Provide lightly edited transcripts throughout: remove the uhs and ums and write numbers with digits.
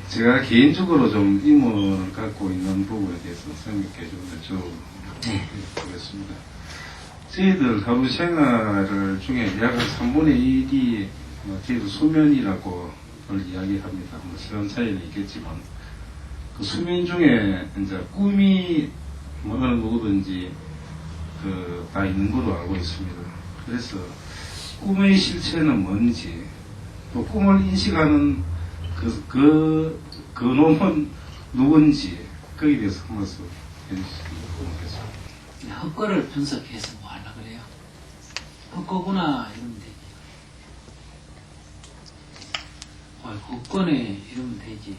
제가 개인적으로 좀 의문을 갖고 있는 부분에 대해서 선생님께 좀 여쭤보겠습니다. 저희들 하루 생활을 중에 약 3분의 1이 저희도 수면이라고 이야기합니다. 뭐 시간 차이는 있겠지만, 그 수면 중에 이제 꿈이 뭐 어느 누구든지 다 있는 걸로 알고 있습니다. 그래서 꿈의 실체는 뭔지, 또 꿈을 인식하는 그 놈은 누군지, 거기에 대해서 한 말씀 해주시면 고맙겠습니다. 헛거를 분석해서 뭐 하려고 그래요? 헛거구나 이러면 되지. 헛거네 이러면 되지.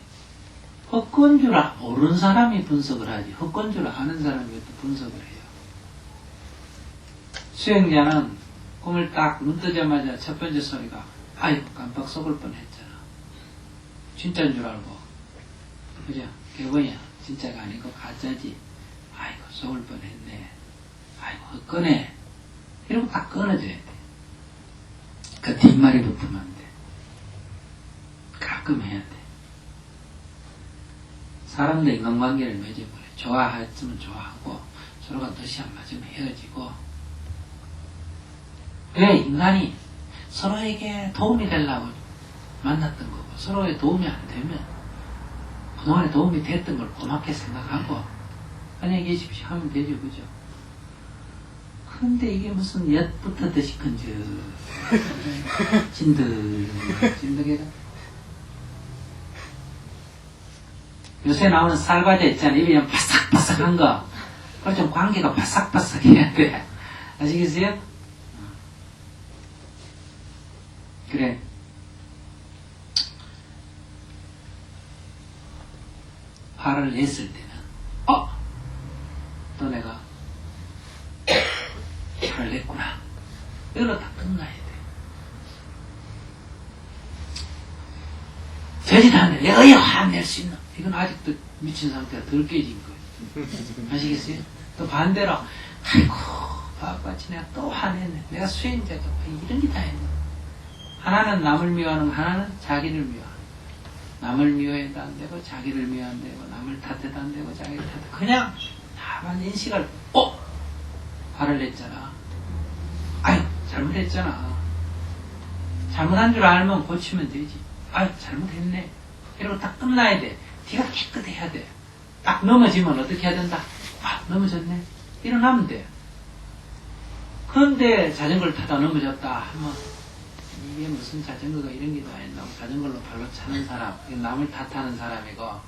헛건 줄 모르는 사람이 분석을 하지. 헛건 줄 아는 사람이 또 분석을 해요. 수행자는 꿈을 딱 눈 뜨자마자 첫 번째 소리가 아이고 깜빡 속을 뻔했잖아. 진짜인 줄 알고. 그죠? 개보냐? 진짜가 아니고 가짜지. 아이고 속을 뻔했네. 아이고 헛거네. 이러고 딱 끊어져야 돼. 그 뒷말이 붙으면 안 돼. 가끔 해야 돼. 사람들 인간관계를 맺어버려. 좋아했으면 좋아하고 서로가 뜻이 안 맞으면 헤어지고. 왜 인간이 서로에게 도움이 되려고 만났던 거고, 서로의 도움이 안 되면 그동안에 도움이 됐던 걸 고맙게 생각하고 안녕히 계십시오 하면 되죠. 그죠? 근데 이게 무슨 엿부터 듯이 큰저 찐득해가 요새 나오는 쌀과자 있잖아요. 입이 그냥 바삭바삭한 거. 그걸 좀 관계가 바삭바삭해야 돼. 아시겠어요? 그래. 화를 냈을 때는 또 내가 화를 냈구나. 이걸로 딱 끝나야 돼. 되지도 않네. 내가 왜 화 낼 수 있나? 이건 아직도 미친 상태가 덜 깨진 거예요. 아시겠어요? 또 반대로 아이고 바보같이 내가 또 화냈네. 내가 수행자가 이런 게 다 했네. 하나는 남을 미워하는 거, 하나는 자기를 미워하는 거. 남을 미워해도 안 되고 자기를 미워 안 되고 남을 탓해도 안 되고 자기를 탓해도 그냥 다만 인식을 화를 냈잖아. 아유 잘못했잖아. 잘못한 줄 알면 고치면 되지. 아유 잘못했네. 이러고 딱 끝나야 돼. 뒤가 깨끗해야 돼. 딱 넘어지면 어떻게 해야 된다? 넘어졌네. 일어나면 돼. 그런데 자전거를 타다 넘어졌다 하면 이게 무슨 자전거가 이런 게 다 있나? 자전거로 발로 차는 사람, 이건 남을 탓하는 사람이고,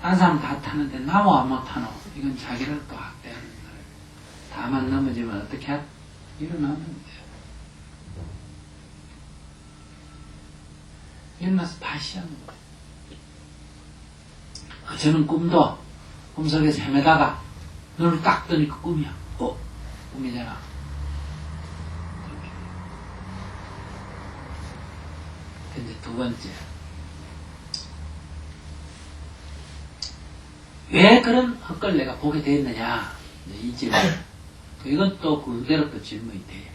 다른 사람 다 타는데 나무 안 못하노? 이건 자기를 또 학대하는 사람. 다만 넘어지면 어떻게 해? 일어나면 돼. 일어나서 다시 하는 거야. 저는 꿈도 꿈속에서 헤매다가 눈을 딱 뜨니까 꿈이야. 꿈이잖아. 이제 두 번째. 왜 그런 헛걸 내가 보게 되었느냐? 이 질문. 이건 또 그대로 또 질문이 돼.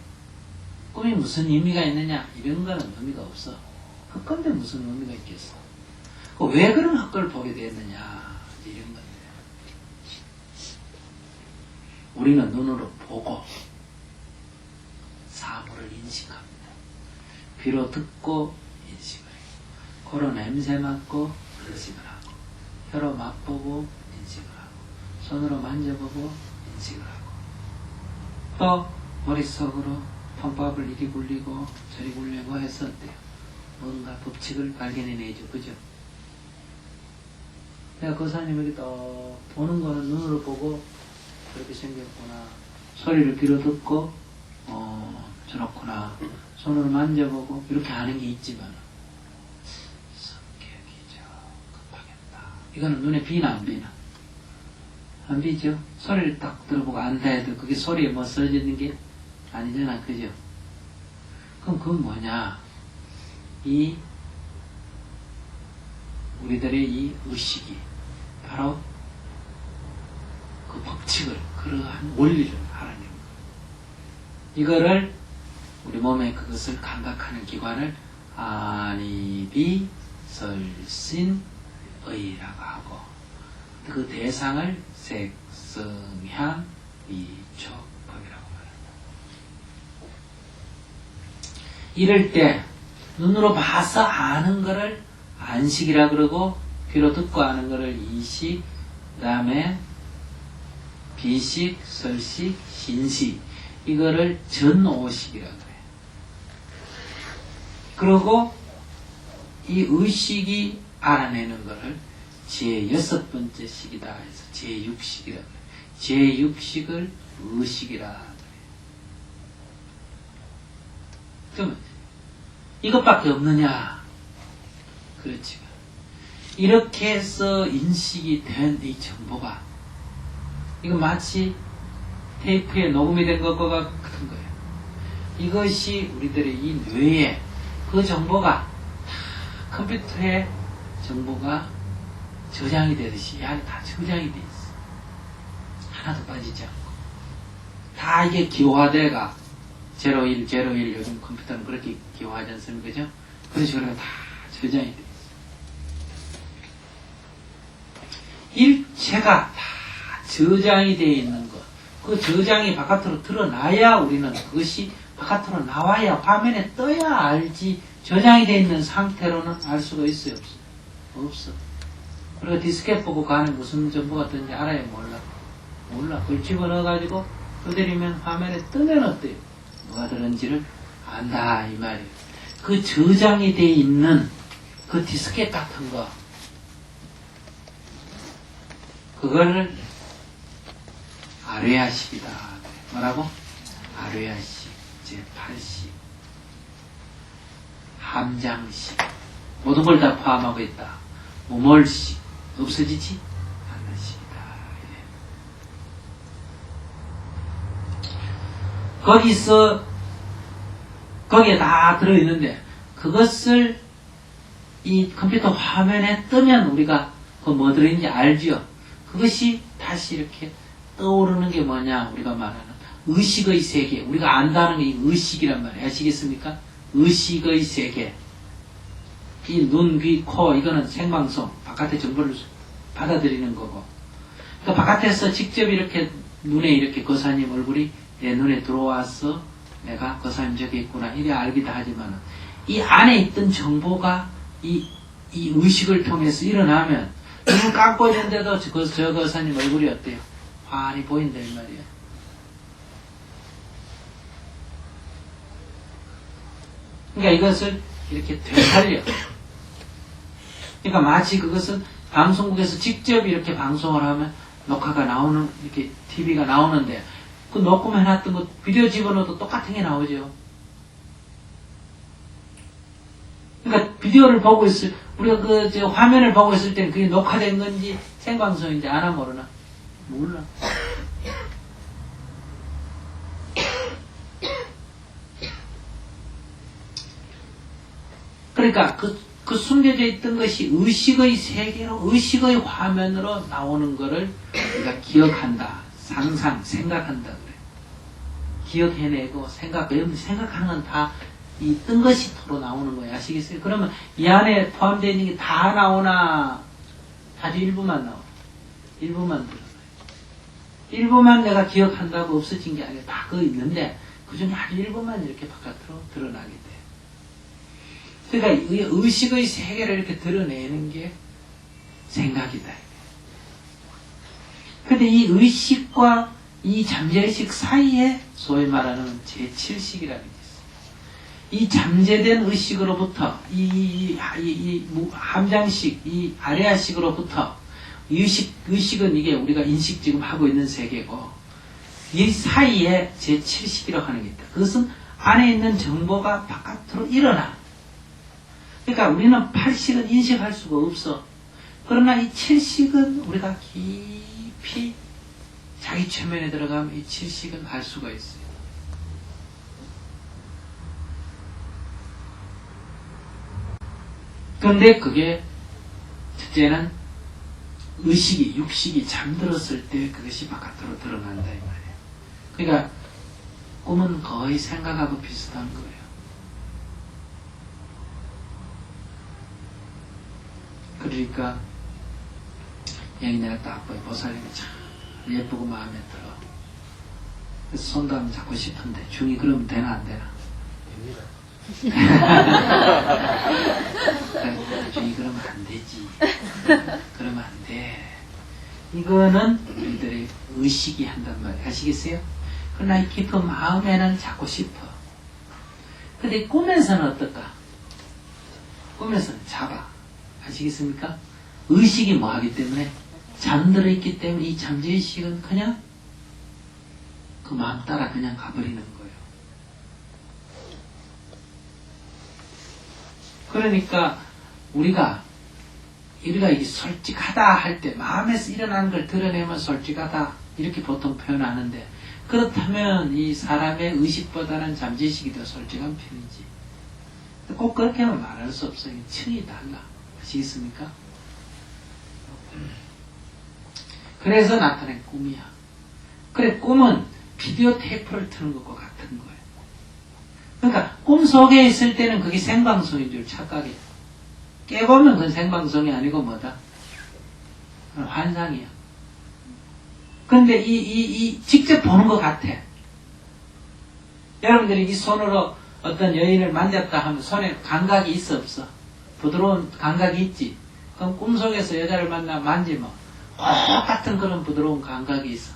꿈이 무슨 의미가 있느냐? 이런 거는 의미가 없어. 헛건데 무슨 의미가 있겠어? 왜 그런 헛걸 보게 되었느냐? 이런 건데. 우리는 눈으로 보고 사물을 인식합니다. 귀로 듣고 인식을 해요. 코로 냄새 맡고 인식을 하고, 혀로 맛보고 인식을 하고, 손으로 만져보고 인식을 하고, 또 머릿속으로 통밥을 이리 굴리고 저리 굴리고 해서 어때요? 뭔가 법칙을 발견해내죠. 그죠? 내가 거사님에게 또 보는 거는 눈으로 보고 그렇게 생겼구나. 소리를 귀로 듣고 저렇구나. 손으로 만져보고 이렇게 하는 게 있지만 성격이 급하겠다. 이거는 눈에 비나 안 비나? 안 비죠? 소리를 딱 들어보고 안다 해도 그게 소리에 뭐 써지는 게 아니잖아. 그죠? 그럼 그건 뭐냐? 우리들의 이 의식이 바로 그 법칙을, 그러한 원리를 알아내는 거예요. 이거를 우리 몸에 그것을 감각하는 기관을 아니비설신 의라고 하고 그 대상을 색, 성, 향, 미, 촉, 법이라고 말한다. 이럴 때 눈으로 봐서 아는 거를 안식이라 그러고 귀로 듣고 아는 거를 이식, 그 다음에 비식, 설식, 신식 이거를 전오식이라고 해요. 그리고 이 의식이 알아내는 거를 제6번째 식이다 해서 제6식이라고 해요. 제6식을 의식이라 그래요. 그러면 이것밖에 없느냐? 그렇지. 이렇게 해서 인식이 된 이 정보가 이거 마치 테이프에 녹음이 된 것과 같은 거예요. 이것이 우리들의 이 뇌에 그 정보가 다 컴퓨터에 정보가 저장이 되듯이 이 안에 다 저장이 돼 있어. 하나도 빠지지 않고. 다 이게 기호화돼가 01, 01 요즘 컴퓨터는 그렇게 기호하지 않습니까? 그죠? 그런 식으로 다 저장이 돼 있어. 일체가 다 저장이 되어 있는 것. 그 저장이 바깥으로 드러나야 우리는 그것이 바깥으로 나와야 화면에 떠야 알지 저장이 되어 있는 상태로는 알 수가 있어요? 없어요? 없어. 우리가 디스켓 보고 가는 무슨 정보가 떴는지 알아요? 몰라. 그걸 집어넣어가지고 두드리면 화면에 뜨면 어때요? 뭐가 들었는지를 안다 이 말이에요. 그 저장이 되어 있는 그 디스켓 같은 거 그거를 아뢰야식이다. 뭐라고? 아뢰야식, 제8식, 함장식 모든 걸 다 포함하고 있다. 모몰식 없어지지 않는 식이다. 거기서 거기에 다 들어있는데 그것을 이 컴퓨터 화면에 뜨면 우리가 그 뭐 들어있는지 알죠. 그것이 다시 이렇게 떠오르는 게 뭐냐 우리가 말하는 의식의 세계. 우리가 안다는 게 의식이란 말이에요. 아시겠습니까? 의식의 세계. 이 눈, 귀, 코 이거는 생방송 바깥의 정보를 받아들이는 거고 그러니까 바깥에서 직접 이렇게 눈에 이렇게 거사님 얼굴이 내 눈에 들어와서 내가 거사님 저기 있구나 이래 알기도 하지만 이 안에 있던 정보가 이 의식을 통해서 일어나면 눈을 감고 있는데도 저 거사님 얼굴이 어때요? 환히 보인다 이 말이에요. 그러니까 이것을 이렇게 되살려. 그러니까 마치 그것은 방송국에서 직접 이렇게 방송을 하면 녹화가 나오는 이렇게 TV가 나오는데 그 녹음해놨던 거 비디오 집어넣어도 똑같은 게 나오죠. 그러니까 비디오를 보고 있을 우리가 저 화면을 보고 있을 때는 그게 녹화된 건지 생방송인지 아나 모르나? 몰라. 그러니까 그 숨겨져 있던 것이 의식의 세계로 의식의 화면으로 나오는 것을 우리가 기억한다. 상상, 생각한다 그래. 기억해내고 생각하는 건 다 이 뜬 것이 토로 나오는 거예요. 아시겠어요? 그러면 이 안에 포함되어 있는 게 다 나오나 아주 일부만 나와. 일부만 드러나요. 일부만 내가 기억한다고 없어진 게 아니라 다 그거 있는데 그 중에 아주 일부만 이렇게 바깥으로 드러나게 돼요. 그러니까 의식의 세계를 이렇게 드러내는 게 생각이다. 근데 이 의식과 이 잠재의식 사이에 소위 말하는 제7식이라는 게 있어요. 이 잠재된 의식으로부터 이 함장식, 이 아레아식으로부터 의식은 이게 우리가 인식 지금 하고 있는 세계고 이 사이에 제7식이라고 하는 게 있다. 그것은 안에 있는 정보가 바깥으로 일어나. 그러니까 우리는 8식은 인식할 수가 없어. 그러나 이 7식은 우리가 깊이 자기 최면에 들어가면 이 7식은 알 수가 있어요. 그런데 그게 첫째는 의식이, 육식이 잠들었을 때 그것이 바깥으로 드러난다 이 말이에요. 그러니까 꿈은 거의 생각하고 비슷한 거예요. 그러니까 여기 내가 딱 보여. 보살님이 참 예쁘고 마음에 들어. 그래서 손도 한번 잡고 싶은데 중이 그러면 되나 안 되나? 됩니다. 중이 그러면 안 되지. 그러면 안 돼. 이거는 우리들의 의식이 한단 말이에요. 아시겠어요? 그러나 이 깊은 마음에는 잡고 싶어. 근데 꿈에서는 어떨까? 꿈에서는 잡아. 아시겠습니까? 의식이 뭐 하기 때문에? 잠들어 있기 때문에 이 잠재의식은 그냥 그 마음 따라 그냥 가버리는 거예요. 그러니까 우리가 이게 솔직하다 할 때 마음에서 일어나는 걸 드러내면 솔직하다 이렇게 보통 표현하는데 그렇다면 이 사람의 의식보다는 잠재의식이 더 솔직한 편이지. 꼭 그렇게 하면 말할 수 없어요. 층이 달라. 아시겠습니까? 그래서 나타낸 꿈이야. 그래 꿈은 비디오 테이프를 트는 것과 같은 거예요. 그러니까 꿈 속에 있을 때는 그게 생방송인 줄 착각해. 깨보면 그건 생방송이 아니고 뭐다? 환상이야. 근데 직접 보는 것 같아. 여러분들이 이 손으로 어떤 여인을 만졌다 하면 손에 감각이 있어 없어? 부드러운 감각이 있지. 그럼 꿈속에서 여자를 만나 만지면 똑같은 그런 부드러운 감각이 있어.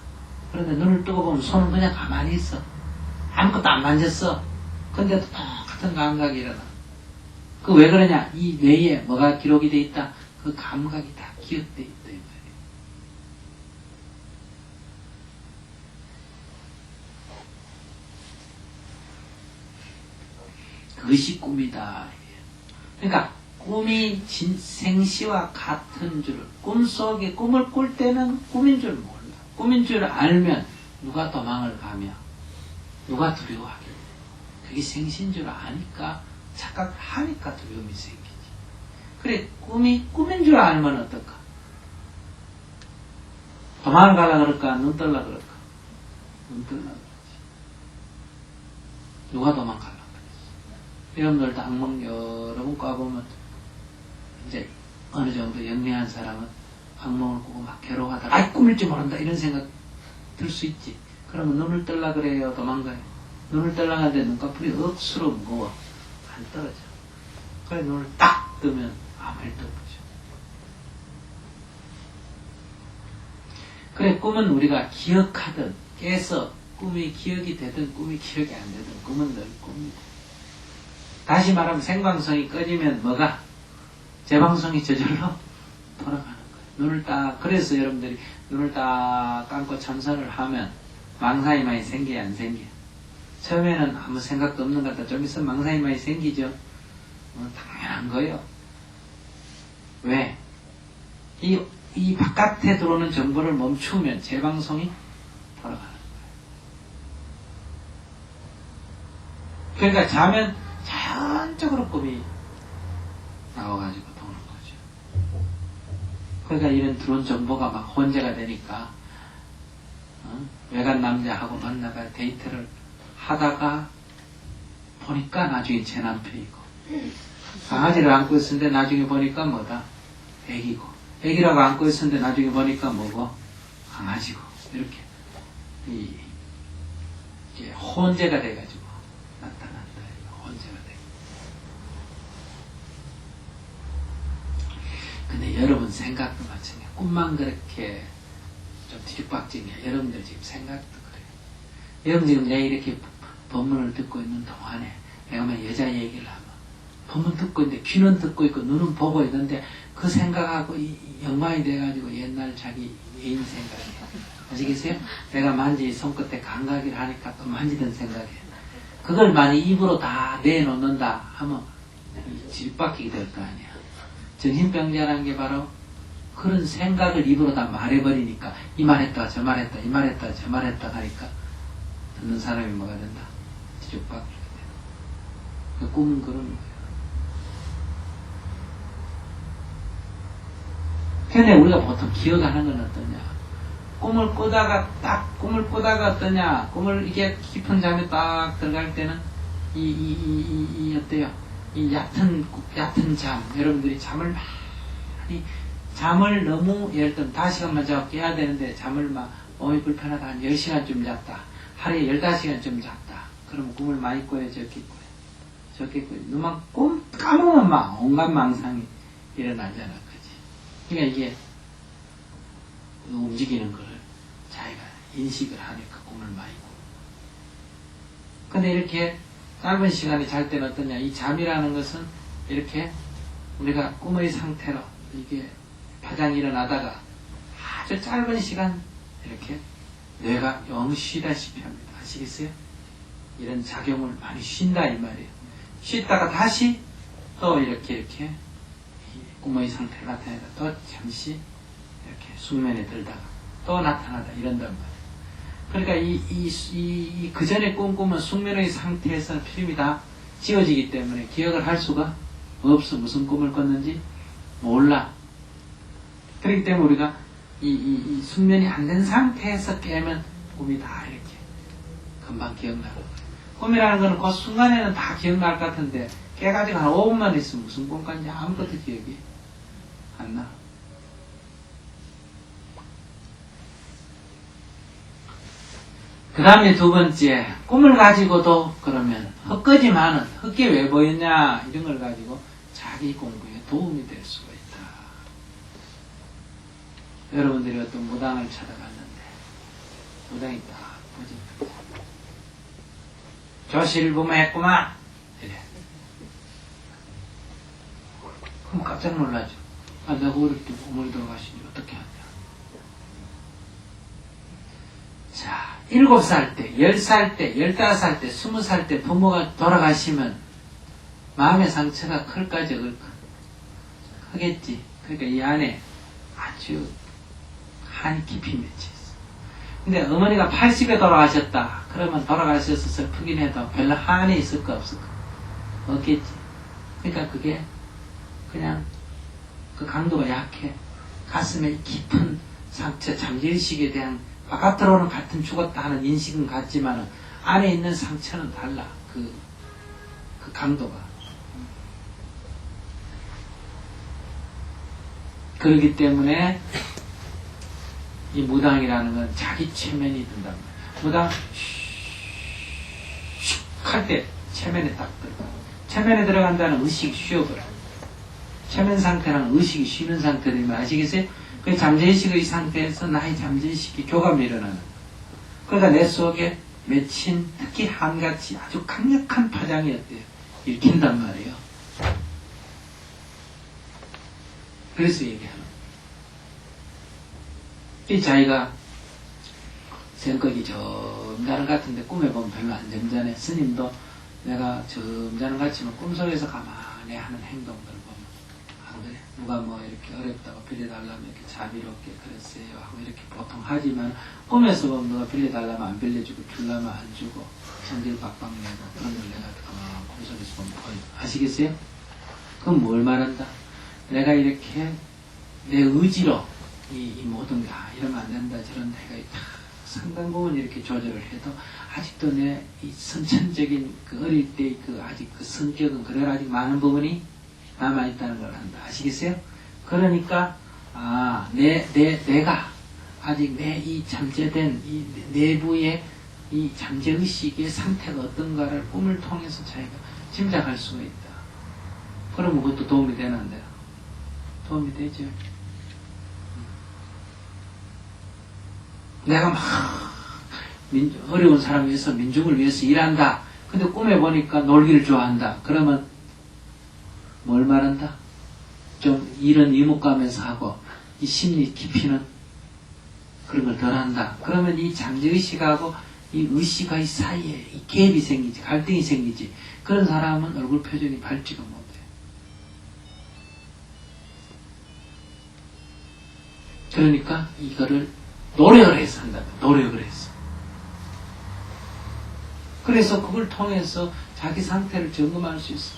그런데 눈을 뜨고 보면 손은 그냥 가만히 있어. 아무것도 안 만졌어. 근데도 똑같은 감각이 일어나. 그 왜 그러냐? 이 뇌에 뭐가 기록이 돼 있다? 그 감각이 다 기억돼 있다. 이 말이에요. 그것이 꿈이다. 그러니까 꿈이 생시와 같은 줄, 꿈속에 꿈을 꿀 때는 꿈인 줄 몰라. 꿈인 줄 알면 누가 도망을 가며 누가 두려워하겠냐. 그게 생시인 줄 아니까 착각하니까 두려움이 생기지. 그래 꿈이 꿈인 줄 알면 어떨까? 도망을 가려 그럴까? 눈 떨라 그럴까? 눈 떨라 그러지. 누가 도망가려 그러지? 여러분들도 악몽 여러 번 꿔보면 이제 어느 정도 영리한 사람은 악몽을 꾸고 막 괴로워하다가 아이 꿈일지 모른다 이런 생각 들 수 있지. 그러면 눈을 뜰라 그래요? 도망가요? 눈을 뜰라 하는데 눈꺼풀이 억수로 무거워. 안 떨어져. 그래 눈을 딱 뜨면 아무 일도 없죠. 그래 꿈은 우리가 기억하든 깨서 꿈이 기억이 되든 꿈이 기억이 안 되든 꿈은 늘 꿈이다. 다시 말하면 생방송이 꺼지면 뭐가? 재방송이 저절로 돌아가는 거예요. 눈을 딱 그래서 여러분들이 눈을 딱 감고 참선을 하면 망상이 많이 생겨야 안 생겨? 처음에는 아무 생각도 없는 것 같다. 좀 있으면 망상이 많이 생기죠. 당연한 거예요. 왜? 이 바깥에 들어오는 정보를 멈추면 재방송이 돌아가는 거예요. 그러니까 자면 자연적으로 꿈이 나와가지고 도는 거죠. 그러니까 이런 들어온 정보가 막 혼재가 되니까 외간 남자하고 만나가 데이트를 하다가 보니까 나중에 제 남편이고 강아지를 안고 있었는데 나중에 보니까 뭐다? 애기고 애기라고 안고 있었는데 나중에 보니까 뭐고? 강아지고 이렇게 이게 혼재가 돼가지고 나타난다. 혼재가 돼. 근데 여러분 생각도 마찬가지야. 꿈만 그렇게 좀 뒤죽박죽이야. 여러분들 지금 생각도 그래요. 여러분 지금 내가 이렇게 법문을 듣고 있는 동안에 내가 막 여자 얘기를 하면 법문 듣고 있는데 귀는 듣고 있고 눈은 보고 있는데 그 생각하고 연관이 돼가지고 옛날 자기 애인 생각이 아시겠어요? 내가 만지 손끝에 감각이를 하니까 또 만지던 생각이 그걸 만약 입으로 다 내놓는다 하면 질박히게 될 거 아니야. 정신병자라는 게 바로 그런 생각을 입으로 다 말해버리니까 이 말했다 저 말했다 이 말했다 저 말했다 하니까 듣는 사람이 뭐가 된다? 뒤죽박히게 된다. 그 꿈은 그런 거예요. 근데 우리가 보통 기억하는 건 어떠냐? 꿈을 꾸다가 어떠냐? 꿈을 이게 깊은 잠에 딱 들어갈 때는 어때요? 이 얕은 잠, 여러분들이 잠을 많이 잠을 너무 예를 들면 5시간만 자고 깨야 되는데 잠을 막 몸이 불편하다 한 10시간쯤 잤다. 하루에 15시간쯤 잤다. 그러면 꿈을 많이 꿔요, 적게 꿔요. 적게 꿔요. 눈만 감으면 막 온갖 망상이 일어나잖아. 그지? 그러니까 이게 움직이는 걸 자기가 인식을 하니까 꿈을 많이 꿔. 근데 이렇게 짧은 시간에 잘 때는 어떠냐? 이 잠이라는 것은 이렇게 우리가 꿈의 상태로 이게 파장이 일어나다가 아주 짧은 시간 이렇게 뇌가 영 쉬다시피 합니다. 아시겠어요? 이런 작용을 많이 쉰다 이 말이에요. 쉬다가 다시 또 이렇게 꿈의 상태로 나타나다 또 잠시 이렇게 숙면에 들다가 또 나타나다 이런단 말이에요. 그러니까 그 전에 꿈꾸면 숙면의 상태에서는 필름이 다 지워지기 때문에 기억을 할 수가 없어. 무슨 꿈을 꿨는지 몰라. 그렇기 때문에 우리가 이 숙면이 안 된 상태에서 깨면 꿈이 다 이렇게 금방 기억나고. 꿈이라는 거는 그 순간에는 다 기억날 것 같은데 깨가지고 한 5분만 있으면 무슨 꿈 꿨는지 아무것도 기억이 안 나. 그 다음에 두 번째, 꿈을 가지고도 그러면 헛거지만은 헛게 왜 보였냐 이런 걸 가지고 자기 공부에 도움이 될 수가 있다. 여러분들이 어떤 무당을 찾아갔는데 무당이 딱 보지 조실부모했구만 이래. 그럼 깜짝 놀라죠. 아, 내가 어릴 때 어머니 돌아가시니 어떻게 하냐. 자, 7살 때, 10살 때, 15살 때, 20살 때 부모가 돌아가시면 마음의 상처가 클까 적을까? 크겠지. 그러니까 이 안에 아주 한이 깊이 맺혀 있어. 근데 어머니가 80에 돌아가셨다. 그러면 돌아가셔서 슬프긴 해도 별로 한이 있을까 없을까? 없겠지. 그러니까 그게 그냥 그 강도가 약해. 가슴에 깊은 상처, 잠재의식에 대한 바깥으로는 같은 죽었다 하는 인식은 같지만 안에 있는 상처는 달라. 그 강도가. 그렇기 때문에 이 무당이라는 건 자기 체면이 든단 말이야. 무당 슉 할 때 체면에 딱 들어가. 체면에 들어간다는 의식이 쉬어버려. 체면 상태랑 의식이 쉬는 상태를 아시겠어요? 그 잠재의식의 상태에서 나의 잠재의식이 교감이 일어나는. 그러니까 내 속에 맺힌 특히 한같이 아주 강력한 파장이 어때요? 일으킨단 말이에요. 그래서 얘기하는 거예요. 이 자기가 생각이 점잖은 것 같은데 꿈에 보면 별로 안 점잖해. 스님도 내가 점잖은 것 같지만 꿈속에서 가만히 하는 행동들 보면 안 그래. 누가 뭐 이렇게 어렵다고 빌려달라면 이렇게 자비롭게 그랬어요 하고 이렇게 보통 하지만 꿈에서 보면 누가 빌려달라면 안 빌려주고 주려면 안 주고 성질 박박 내고 그런 걸 내가 꿈속에서 보면 보여. 아시겠어요? 그건 뭘 말한다? 내가 이렇게 내 의지로 이 모든 게 이러면 안 된다 저런 내가 다 상당 부분 이렇게 조절을 해도 아직도 내 이 선천적인 그 어릴 때 그 아직 그 성격은 그대로 아직 많은 부분이 남아있다는 걸 한다. 아시겠어요? 그러니까 내가 아직 내 이 잠재된 이 내부의 이 잠재의식의 상태가 어떤가를 꿈을 통해서 자기가 짐작할 수가 있다. 그러면 그것도 도움이 되는데 도움이 되죠. 내가 막 어려운 사람을 위해서 민중을 위해서 일한다. 근데 꿈에 보니까 놀기를 좋아한다. 그러면 뭘 말한다? 좀 일은 이목감에서 하고 이 심리 깊이는 그런 걸 덜한다. 그러면 이 잠재의식하고 이 의식의 사이에 이 갭이 생기지, 갈등이 생기지. 그런 사람은 얼굴 표정이 밝지가 못해. 그러니까 이거를 노력을 해서 한다. 노력을 해서. 그래서 그걸 통해서 자기 상태를 점검할 수 있어.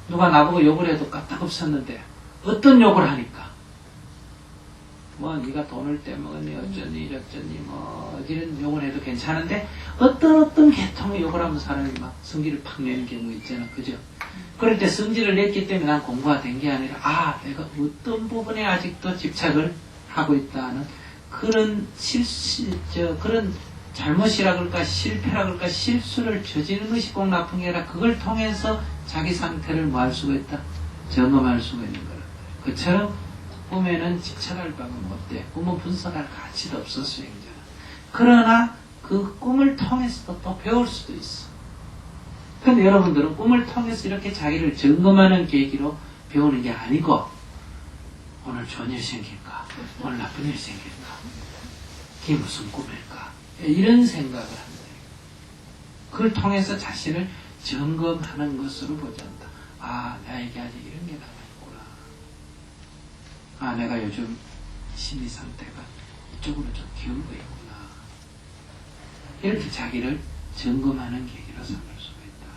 누가 나보고 욕을 해도 까딱없었는데 어떤 욕을 하니까 뭐 네가 돈을 떼먹었니 어쩌니 이랬더니 뭐 이런 욕을 해도 괜찮은데 어떤 계통의 욕을 하면 사람이 막 성기를 팍 내는 경우 있잖아. 그죠? 그럴 때 성질을 냈기 때문에 난 공부가 된 게 아니라, 아, 내가 어떤 부분에 아직도 집착을 하고 있다는 그런 그런 잘못이라 그럴까, 실패라 그럴까, 실수를 저지른 것이 꼭 나쁜 게 아니라 그걸 통해서 자기 상태를 뭐 할 수가 있다? 점검할 수가 있는 거라. 그처럼 꿈에는 집착할 바가 못돼. 꿈은 분석할 가치도 없어, 수행자는. 그러나 그 꿈을 통해서도 또 배울 수도 있어. 근데 여러분들은 꿈을 통해서 이렇게 자기를 점검하는 계기로 배우는 게 아니고, 오늘 좋은 일 생길까? 오늘 나쁜 일 생길까? 그게 무슨 꿈일까? 이런 생각을 한다. 그걸 통해서 자신을 점검하는 것으로 보자한다. 아, 나에게 아직 이런 게 남아있구나. 아, 내가 요즘 심리 상태가 이쪽으로 좀 기울고 있구나. 이렇게 자기를 점검하는 계기로 삼을 수가 있다.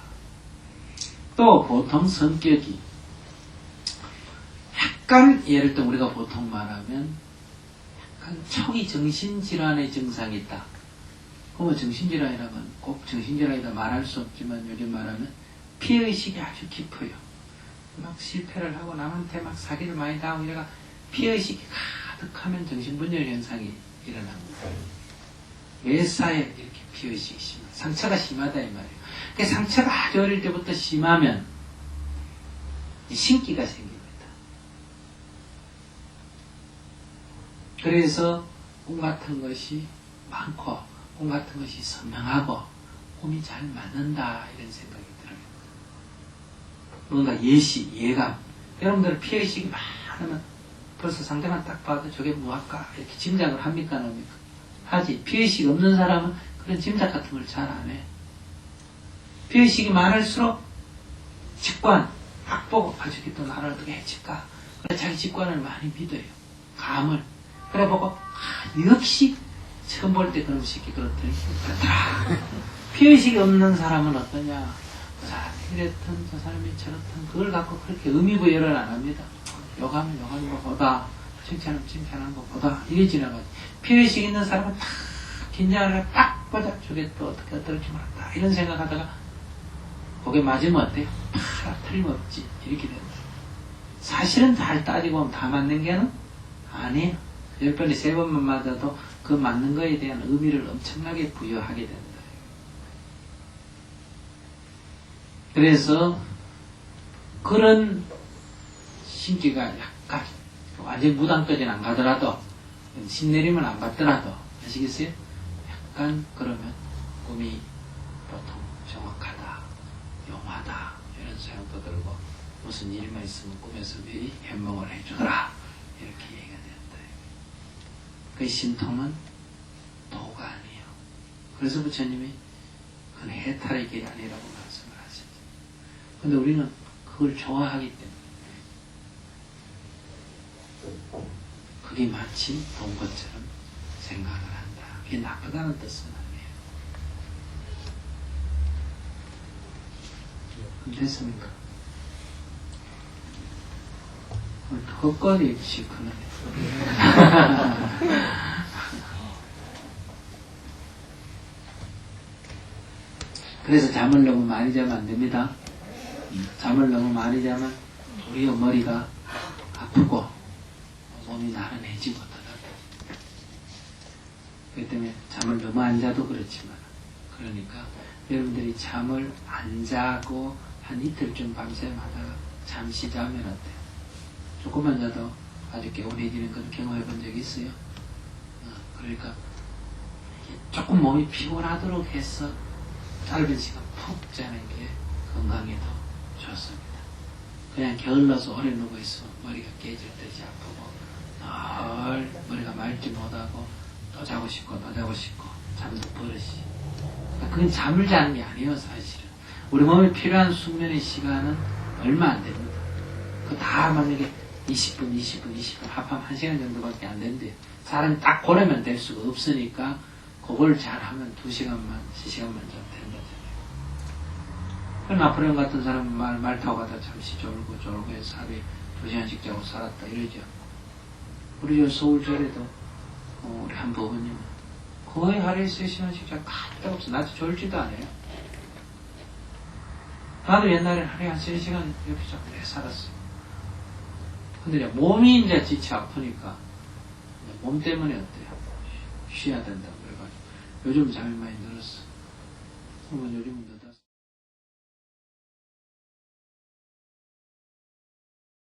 또 보통 성격이 약간, 예를 들어 우리가 보통 말하면 약간 초기 정신질환의 증상이 있다. 그러면 정신질환이라면 꼭 정신질환이다 말할 수 없지만 요즘 말하면 피해의식이 아주 깊어요. 막 실패를 하고 남한테 막 사기를 많이 당하고 이래가 피해의식이 가득하면 정신분열 현상이 일어납니다. 외사에 이렇게 피해의식이 심하다. 상처가 심하다 이 말이에요. 그 상처가 아주 어릴 때부터 심하면 신기가 생깁니다. 그래서 꿈 같은 것이 많고 꿈 같은 것이 선명하고 꿈이 잘 맞는다 이런 생각이 들어요. 뭔가 예시, 예감. 여러분들 피해의식이 많으면 벌써 상대만 딱 봐도 저게 뭐할까 이렇게 짐작을 합니까 안 합니까? 하지. 피해의식 없는 사람은 그런 짐작 같은 걸 잘 안 해. 피해의식이 많을수록 직관 딱 보고 아 저게 또 나를 어떻게 해칠까. 그래 자기 직관을 많이 믿어요. 감을. 그래 보고 아, 역시 처음 볼 때 그런 새끼 그렇더니 그렇더라. 피해의식이 없는 사람은 어떠냐. 그 사람이 이랬든 저 사람이 저렇든 그걸 갖고 그렇게 의미부여를 안 합니다. 욕하면 욕하는 거 보다 칭찬하면 칭찬하는 거 보다 이게 지나가지. 피해의식 있는 사람은 딱 긴장을 해 딱 보자 저게 또 어떻게 어떨지 몰랐다 이런 생각하다가 거기에 맞으면 어때요? 틀림없지 이렇게 된다. 사실은 잘 따지고 보면 다 맞는 게는 아니에요. 10번에 3번만 맞아도 그 맞는 거에 대한 의미를 엄청나게 부여하게 된다. 그래서 그런 신기가 약간 완전 무당까지는 안 가더라도 신내림은 안 받더라도 아시겠어요? 약간 그러면 꿈이 보통 정확하다, 용하다 이런 생각도 들고 무슨 일만 있으면 꿈에서 미리 현몽을 해주더라 이렇게 얘기가 된다. 그 신통은 도가 아니에요. 그래서 부처님이 그건 해탈의 길이 아니라고 말씀을 하셨죠. 근데 우리는 그걸 좋아하기 때문에 그게 마치 본 것처럼 생각을 한다. 그게 나쁘다는 뜻은 아니에요. 됐습니까? 턱걸이 시크네. 그래서 잠을 너무 많이 자면 안 됩니다. 잠을 너무 많이 자면 우리의 머리가 아프고 몸이 나른해지고 하더라고요. 그렇기 때문에 잠을 너무 안 자도 그렇지만 그러니까 여러분들이 잠을 안 자고 한 이틀쯤 밤새마다 잠시 자면 어때요? 조금만 자도 아주 개운해지는 건 경험해 본 적이 있어요. 그러니까 조금 몸이 피곤하도록 해서 짧은 시간 푹 자는 게 건강에도 좋습니다. 그냥 게을러서 오래 누워 있으면 머리가 깨질 듯이 아프고 늘 머리가 맑지 못하고 또 자고 싶고 또 자고 싶고 잠도 버릇이. 그건 잠을 자는 게 아니에요 사실은. 우리 몸에 필요한 숙면의 시간은 얼마 안 됩니다. 그 다 만약에 20분 합하면 1시간 정도밖에 안 된대요. 사람이 딱 고래면 될 수가 없으니까 그걸 잘하면 2시간만 3시간만 자면 되는 거잖아요. 나폴레옹 같은 사람은 말 타고 가다 잠시 졸고 해서 하루에 2시간씩 자고 살았다 이러죠. 우리 저 서울절에도 우리 한 부모님은 거의 하루에 3시간씩 자고 깜짝 없어. 낮에 졸지도 않아요. 나도 옛날에 하루에 한 3시간 이렇게 좀 그래 살았어. 근데 이제 몸이 이제 지쳐 아프니까 이제 몸 때문에 어때요? 쉬어야 된다고 그래가지고 요즘 잠이 많이 늘었어. 그러면 요즘